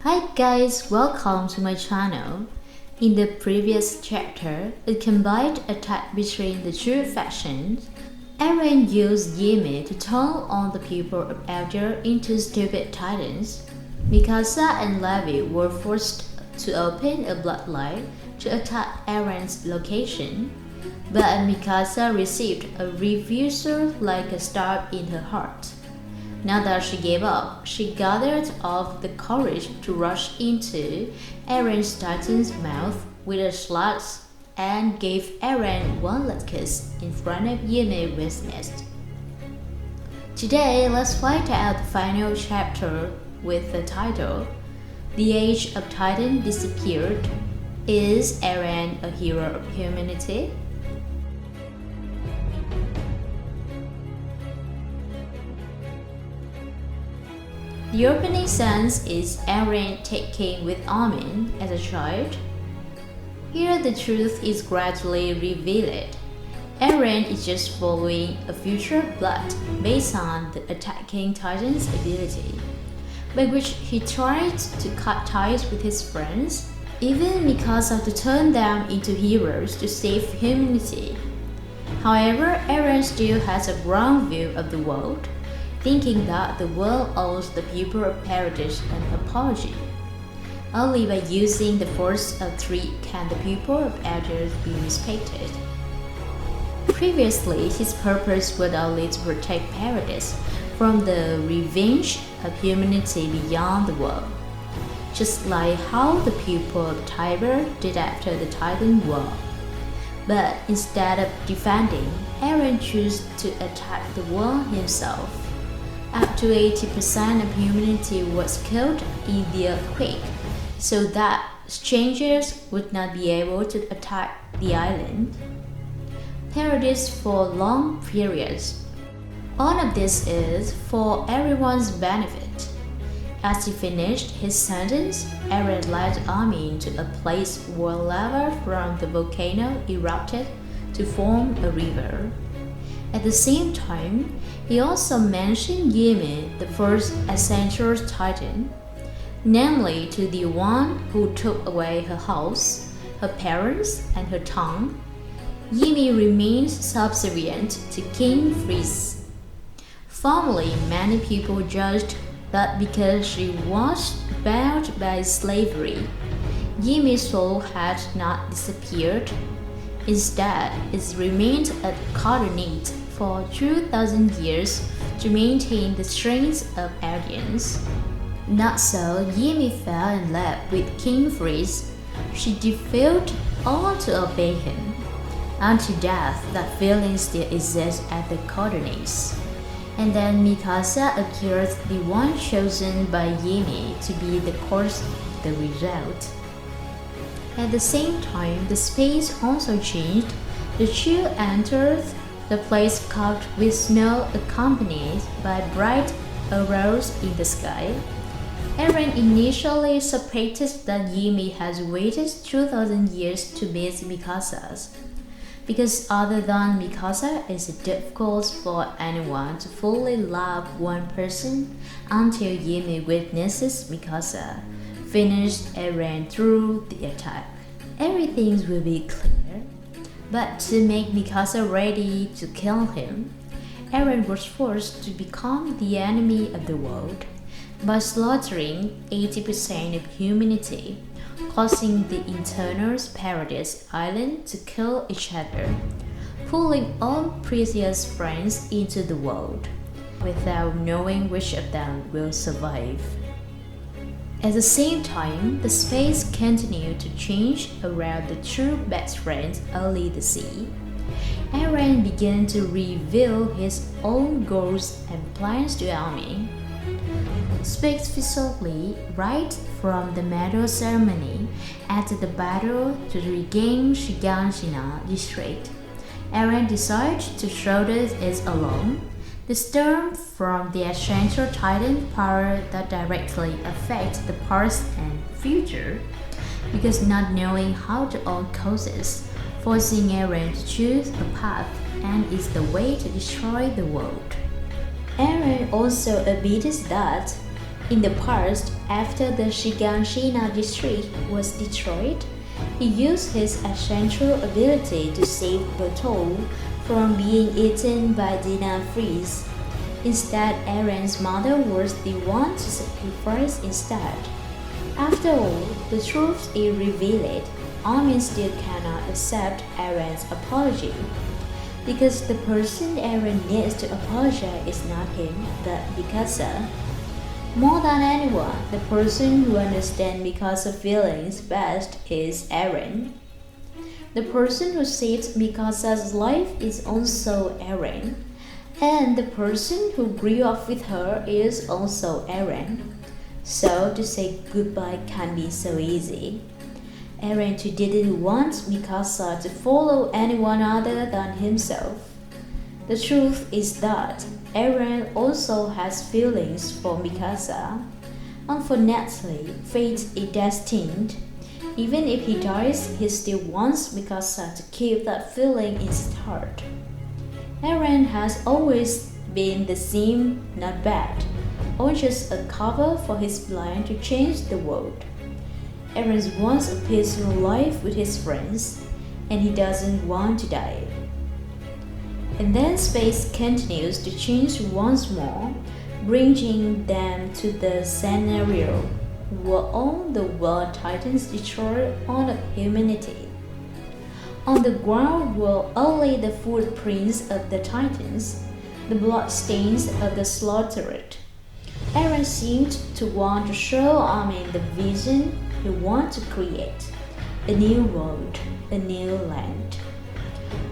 Hi guys, welcome to my channel. In the previous chapter, a combined attack between the two factions. Eren used Ymir to turn on the people of Elder into stupid titans. Mikasa and Levi were forced to open a bloodline to attack Eren's location, but Mikasa received a refusal like a stab in her heart. Now that she gave up, she gathered up the courage to rush into Eren's titan's mouth with a slash and gave Eren one last kiss in front of Ymir's nest. Today, let's find out the final chapter with the title, The Age of Titan Disappeared. Is Eren a hero of humanity? The opening sense is Eren taken with Armin as a child. Here the truth is gradually revealed. Eren is just following a future blood based on the attacking Titan's ability, by which he tried to cut ties with his friends, even Mikasa to turn them into heroes to save humanity. However, Eren still has a wrong view of the world, thinking that the world owes the people of Paradise an apology. Only by using the force of three can the people of Elders be respected. Previously, his purpose was only to protect Paradise from the revenge of humanity beyond the world, just like how the people of Tiber did after the Titan War. But instead of defending, Eren chose to attack the world himself. Up to 80% of humanity was killed in the earthquake, so that strangers would not be able to attack the island. Paradise for long periods. All of this is for everyone's benefit. As he finished his sentence, Eren led Armin to a place where lava from the volcano erupted to form a river. At the same time, he also mentioned Ymir, the first essential titan, namely to the one who took away her house, her parents, and her tongue. Ymir remains subservient to King Freeze. Formerly, many people judged that because she was bound by slavery, Ymir's soul had not disappeared. Instead, it remained a coordinate for 2,000 years to maintain the strength of Eldians. Not so, Ymir fell in love with King Freeze. She defied all to obey him. Until death, that feeling still exists at the coordinates. And then Mikasa appears the one chosen by Ymir to be the cause of the result. At the same time, the space also changed. The two entered the place covered with snow accompanied by bright auroras in the sky. Eren initially suspected that Ymir has waited 2,000 years to meet Mikasa, because other than Mikasa, it's difficult for anyone to fully love one person until Ymir witnesses Mikasa finish Eren through the attack. Everything will be clear. But to make Mikasa ready to kill him, Eren was forced to become the enemy of the world by slaughtering 80% of humanity, causing the internal Paradise Island to kill each other, pulling all precious friends into the world, without knowing which of them will survive. At the same time, the space continued to change around the true best friends only the sea. Eren began to reveal his own goals and plans to Armin. Specifically, right from the medal ceremony at the battle to regain Shiganshina district, Eren decided to shoulder it alone. The storm from the essential Titan power that directly affects the past and future, because not knowing how to all causes, forcing Eren to choose a path and is the way to destroy the world. Eren also admitted that In the past, after the Shiganshina district was destroyed, he used his essential ability to save Bertol from being eaten by Dina Freeze. Instead, Eren's mother was the one to sacrifice instead. After all, the truth is revealed. Armin still cannot accept Eren's apology because the person Eren needs to apologize is not him, but Mikasa. More than anyone, the person who understands Mikasa's feelings best is Eren. The person who saves Mikasa's life is also Eren, and the person who grew up with her is also Eren. So to say goodbye can be so easy. Eren too didn't want Mikasa to follow anyone other than himself. The truth is that Eren also has feelings for Mikasa. Unfortunately, fate is destined. Even if he dies, he still wants Mikasa to keep that feeling in his heart. Eren has always been the same, not bad, or just a cover for his plan to change the world. Eren wants a peaceful life with his friends, and he doesn't want to die. And then space continues to change once more, bringing them to the scenario where all the world titans destroy all of humanity. On the ground were only the footprints of the titans, the bloodstains of the slaughtered. Eren seemed to want to show Armin the vision he wanted to create, a new world, a new land.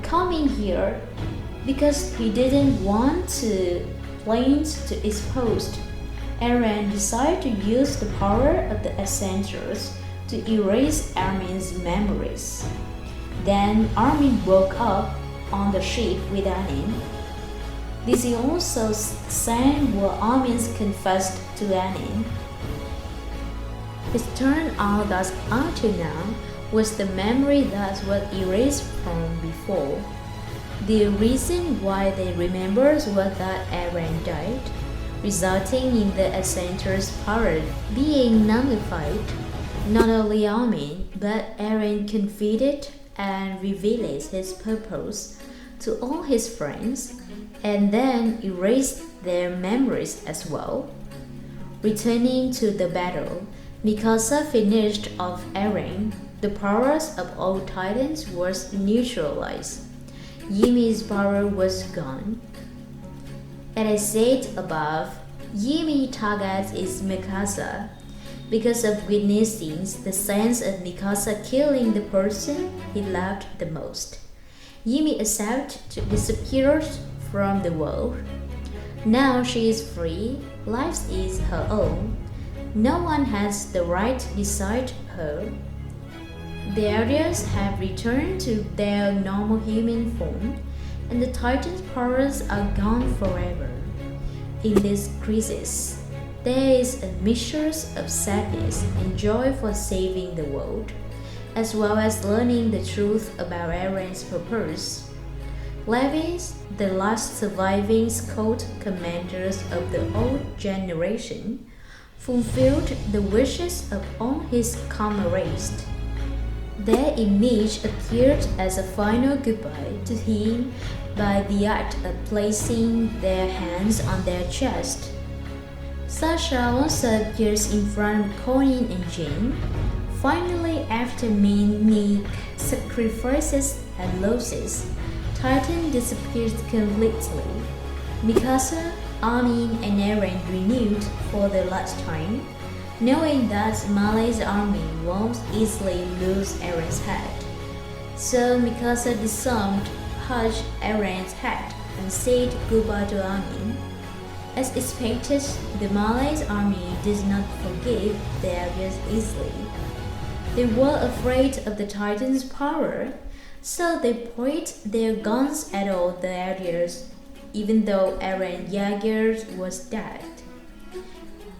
Coming here because he didn't want to planes to exposed, Eren decided to use the power of the Essentials to erase Armin's memories. Then Armin woke up on the ship with Annie. This is also the scene where Armin confessed to Annie. It turned out that until now was the memory that was erased from before. The reason why they remembered was that Eren died, resulting in the Essential's power being nullified. Not only Armin, but Eren confided and revealed his purpose to all his friends, and then erased their memories as well. Returning to the battle, Mikasa finished off Eren. The powers of all titans was neutralized. Yimi's power was gone. As I said above, Yimi targets is Mikasa because of witnessing the sense of Mikasa killing the person he loved the most. Yimi accepted to disappear from the world. Now she is free, life is her own. No one has the right to decide her. The Elders have returned to their normal human form, and the Titan's powers are gone forever. In this crisis, there is a mixture of sadness and joy for saving the world, as well as learning the truth about Eren's purpose. Levis, the last surviving Scout commanders of the old generation, fulfilled the wishes of all his comrades. Their image appeared as a final goodbye to him by the act of placing their hands on their chest. Sasha also appears in front of Conan and Jane. Finally, after many sacrifices and losses, Titan disappears completely. Mikasa, Armin, and Eren renewed for the last time, knowing that Malay's army won't easily lose Eren's head. So Mikasa disarmed Hajj Eren's head and said goodbye to Armin. As expected, the Malay's army did not forgive the Elders easily. They were afraid of the Titan's power, so they pointed their guns at all the Elders, even though Eren Jaeger was dead.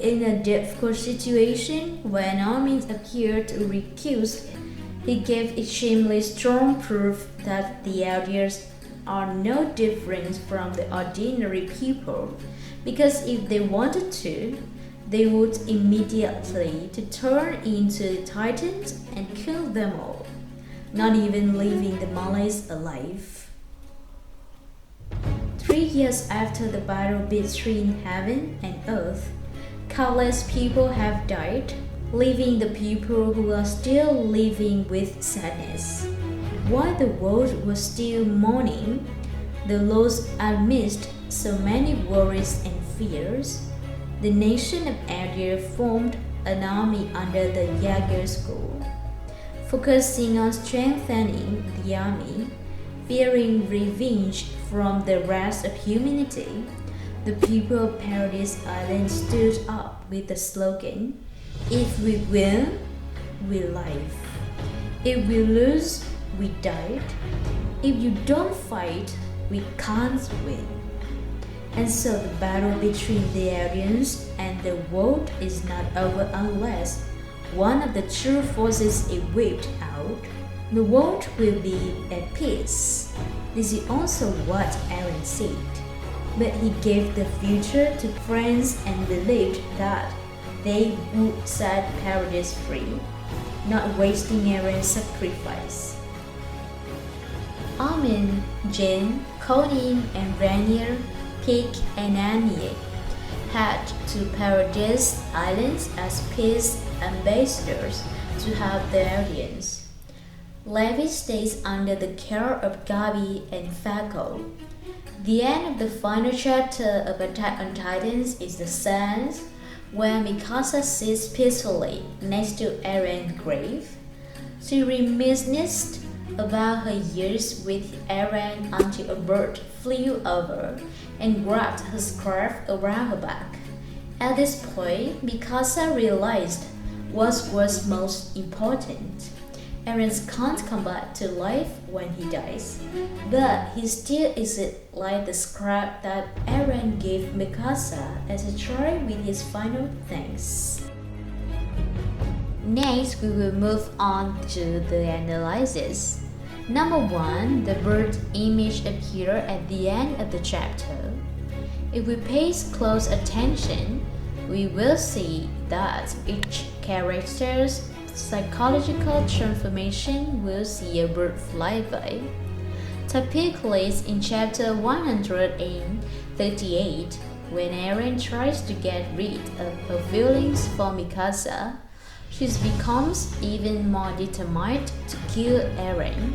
In a difficult situation, when Armin appeared to recuse, he gave extremely strong proof that the Elders are no different from the ordinary people, because if they wanted to, they would immediately to turn into titans and kill them all, not even leaving the Malays alive. 3 years after the battle between heaven and earth, countless people have died, leaving the people who are still living with sadness. While the world was still mourning the loss amidst so many worries and fears, the nation of India formed an army under the Jaeger school, focusing on strengthening the army. Fearing revenge from the rest of humanity, the people of Paradise Island stood up with the slogan, "If we win, we live. If we lose, we died. If you don't fight, we can't win." And so the battle between the aliens and the world is not over unless one of the true forces is whipped out. The world will be at peace. This is also what Eren said. But he gave the future to friends and believed that they would set Paradise free, not wasting Eren's sacrifice. Armin, Jin, Conan, and Rainier, Pig, and Anya head to Paradise Islands as peace ambassadors to help the audience. Levi stays under the care of Gabi and Falco. The end of the final chapter of Attack on Titans is the sense where Mikasa sits peacefully next to Eren's grave. She reminisced about her years with Eren until a bird flew over and grabbed her scarf around her back. At this point, Mikasa realized what was most important. Eren can't come back to life when he dies, but he still isn't like the scrap that Eren gave Mikasa as a try with his final thanks. Next, we will move on to the analysis. Number 1, the bird image appeared at the end of the chapter. If we pay close attention, we will see that each character's psychological transformation will see a bird fly by. Typically, in chapter 138, when Eren tries to get rid of her feelings for Mikasa, she becomes even more determined to kill Eren.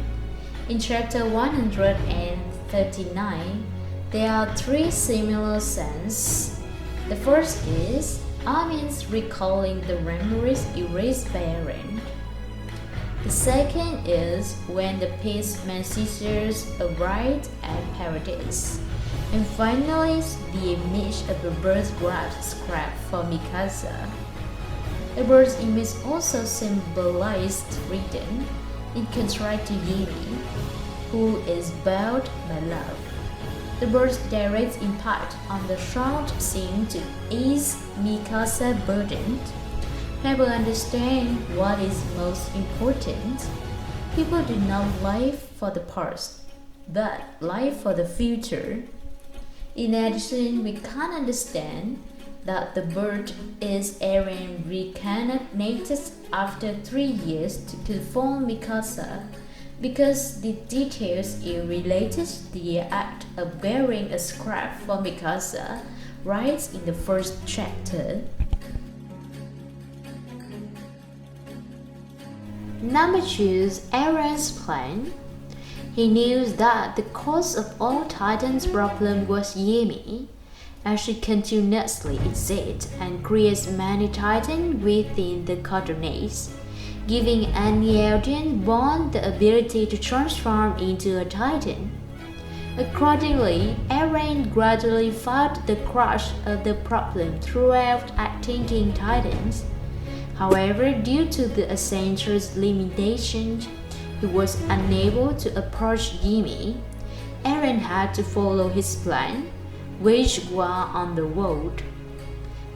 In chapter 139, there are 3 similar scenes. The first is Armin's recalling the memories erased by Eren. The second is when the peace messengers arrived at Paradise. And finally, the image of a bird grabbed scrap for Mikasa. The bird's image also symbolized freedom, in contrast to Yimi, who is bound by love. The bird's direct impact on the shroud seemed to ease Mikasa's burden. People understand what is most important. People do not live for the past, but live for the future. In addition, we can understand that the bird is Eren reincarnated after 3 years to confront Mikasa, because the details is related to the act of wearing a scarf for Mikasa right in the first chapter. Number 2 is Eren's plan. He knew that the cause of all Titans' problem was Yimi, as she continuously exists and creates many Titans within the coordinates, giving any alien born the ability to transform into a Titan. Accordingly, Eren gradually fought the crush of the problem throughout attacking Titans. However, due to the Ascensor's limitations, he was unable to approach Yimi. Eren had to follow his plan, which was on the world.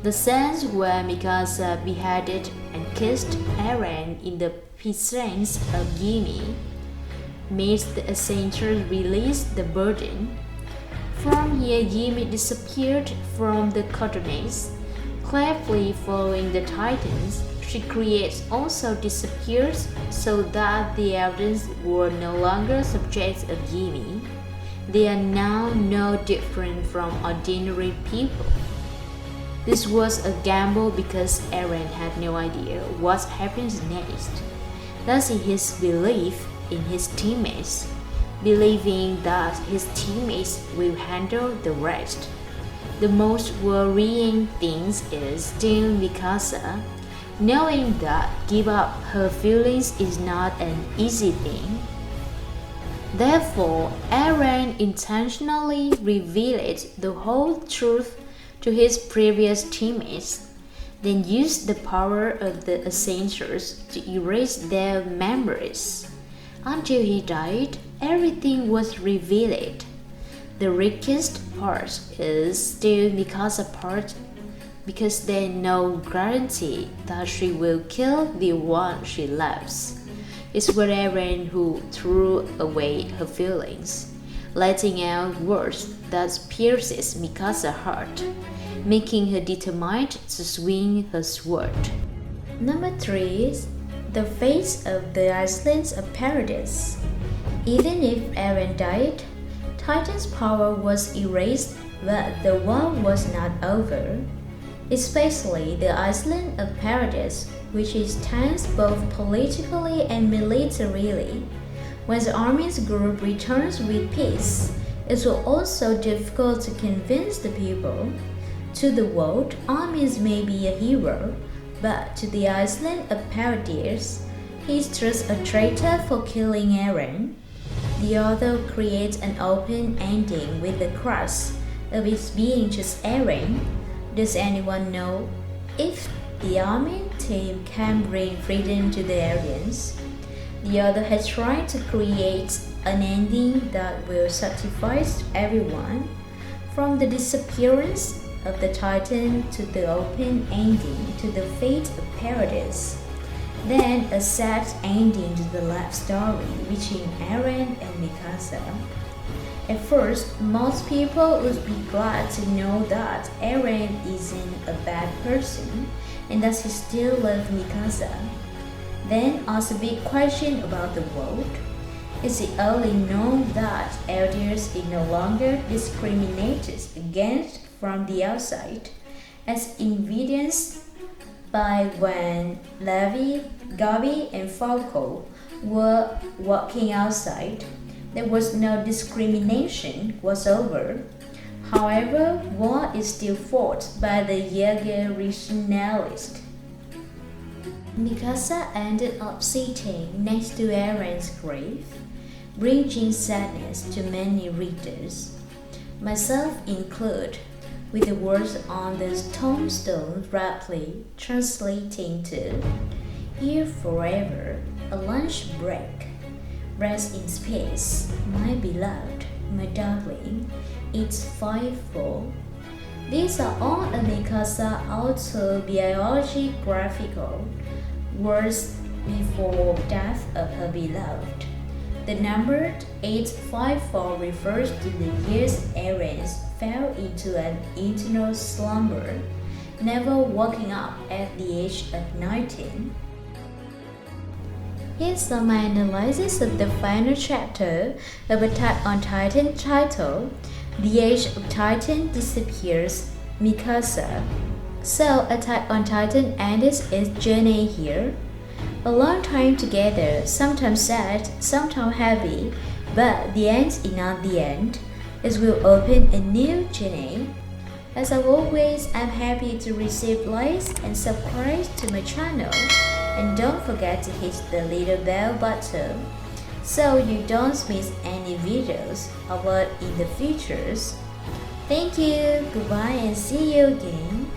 The scenes where Mikasa beheaded and kissed Eren in the presence of Yimi made the Ascensor release the burden. From here, Yimi disappeared from the coordinates, Carefully following the Titans, she creates also disappears so that the elders were no longer subjects of Yimi. They are now no different from ordinary people. This was a gamble because Eren had no idea what happens next. Thus his belief in his teammates, believing that his teammates will handle the rest. The most worrying thing is still Mikasa, knowing that give up her feelings is not an easy thing. Therefore, Eren intentionally revealed the whole truth to his previous teammates, then used the power of the Ascensors to erase their memories. Until he died, everything was revealed. The richest part is still Mikasa's part because there's no guarantee that she will kill the one she loves. It's Eren who threw away her feelings, letting out words that pierces Mikasa's heart, making her determined to swing her sword. Number 3 is the fate of the Islands of Paradise. Even if Eren died, Titan's power was erased, but the war was not over. Especially the Island of Paradise, which is tense both politically and militarily. When the army's group returns with peace, it will also difficult to convince the people. To the world, armies may be a hero, but to the Island of Paradise, he is just a traitor for killing Eren. The author creates an open ending with the crux of it being just Eren. Does anyone know if the army team can bring freedom to the aliens? The author has tried to create an ending that will satisfy everyone, from the disappearance of the Titan to the open ending to the fate of Paradise. Then a sad ending to the love story between Eren and Mikasa. At first, most people would be glad to know that Eren isn't a bad person and that he still loves Mikasa. Then asks a big question about the world. Is it only known that elders are no longer discriminated against from the outside, as evidenced by when Levi, Gabi, and Falco were walking outside? There was no discrimination whatsoever. However, war is still fought by the younger rationalist. Mikasa ended up sitting next to Eren's grave, bringing sadness to many readers, myself included, with the words on the tombstone rapidly translating to "Here forever, a lunch break. Rest in peace, my beloved, my darling. It's 5-4." These are all a Mikasa autobiographical words before death of her beloved. The number 854 refers to the years Eren fell into an eternal slumber, never waking up at the age of 19. Here's my analysis of the final chapter of Attack on Titan titled "The Age of Titan Disappears, Mikasa." So, Attack on Titan ends its journey here. A long time together, sometimes sad, sometimes happy, but the end is not the end. It will open a new journey. As always, I'm happy to receive likes and subscribe to my channel. And don't forget to hit the little bell button so you don't miss any videos uploaded in the future. Thank you, goodbye and see you again.